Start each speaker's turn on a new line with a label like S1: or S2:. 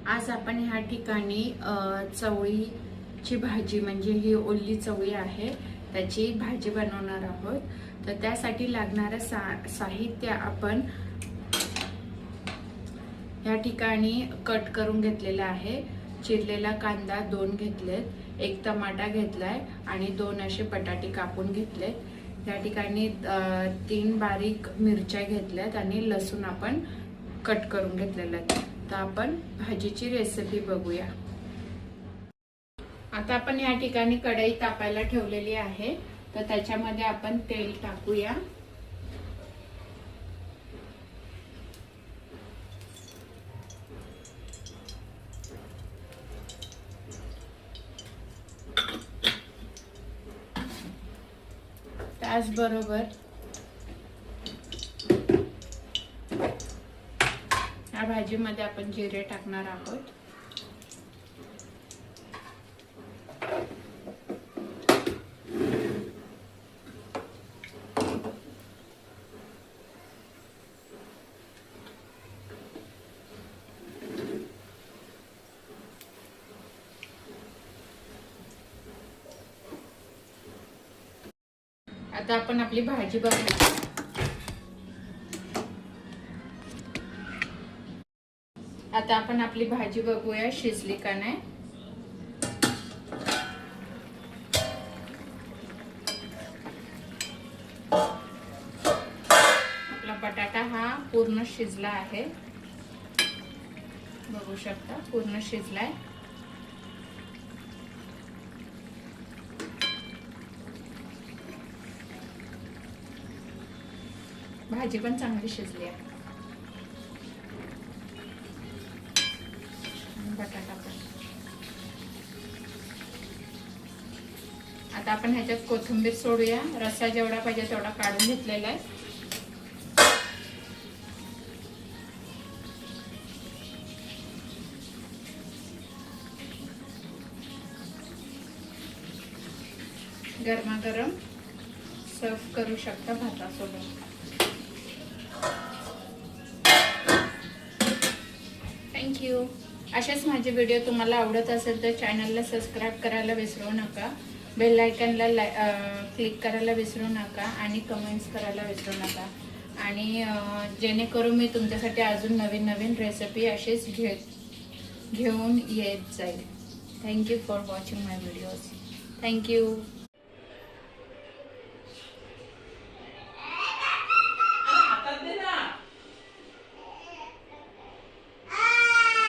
S1: आज आपण ह्या ठिकाणी चवळीची भाजी म्हणजे ही ओली चवळी आहे त्याची भाजी बनवणार आहोत। तर त्यासाठी लागणारे साहित्य आपण ह्या ठिकाणी कट करून घेतलेला आहे। चिरलेला कांदा 2 घेतलेत, 1 टमाटा घेतलाय आणि 2 असे बटाटे कापून घेतलेत। या ठिकाणी 3 बारीक मिरच्या घेतल्यात आणि लसूण आपण कट करून घेतलेला आहे। तर आपण भाजीची रेसिपी बघूया। आता आपण या ठिकाणी कढई तापायला ठेवलेली आहे, तर त्याच्यामध्ये आपण तेल टाकूया। त्याचबरोबर या भाजीमध्ये आपण जिरे टाकणार आहोत। आता आपण आपली भाजी बघूया। आता आपण आपली भाजी बघूया शिजली का नाही। आपला बटाटा हा पूर्ण शिजला आहे, बघू शकता पूर्ण शिजलाय। भाजी पण चांगली शिजली आहे, बटाटा पण। आता आपण ह्याच्यात कोथिंबीर सोडूया। रस्सा जेवढा पाहिजे तेवढा काढून घेतलेला आहे। गरमागरम सर्व करू शकता भातासोबत। थँक्यू। असेच माझे व्हिडिओ तुम्हाला आवडत असेल तर चॅनलला सबस्क्राईब करायला विसरू नका, बेल आयकॉनला क्लिक करायला विसरू नका आणि कमेंट्स करायला विसरू नका। आणि जेणेकरून मी तुमच्यासाठी अजून नवीन नवीन रेसिपी अशीच घेऊन येत जाईल। Thank you for watching my videos. Thank you.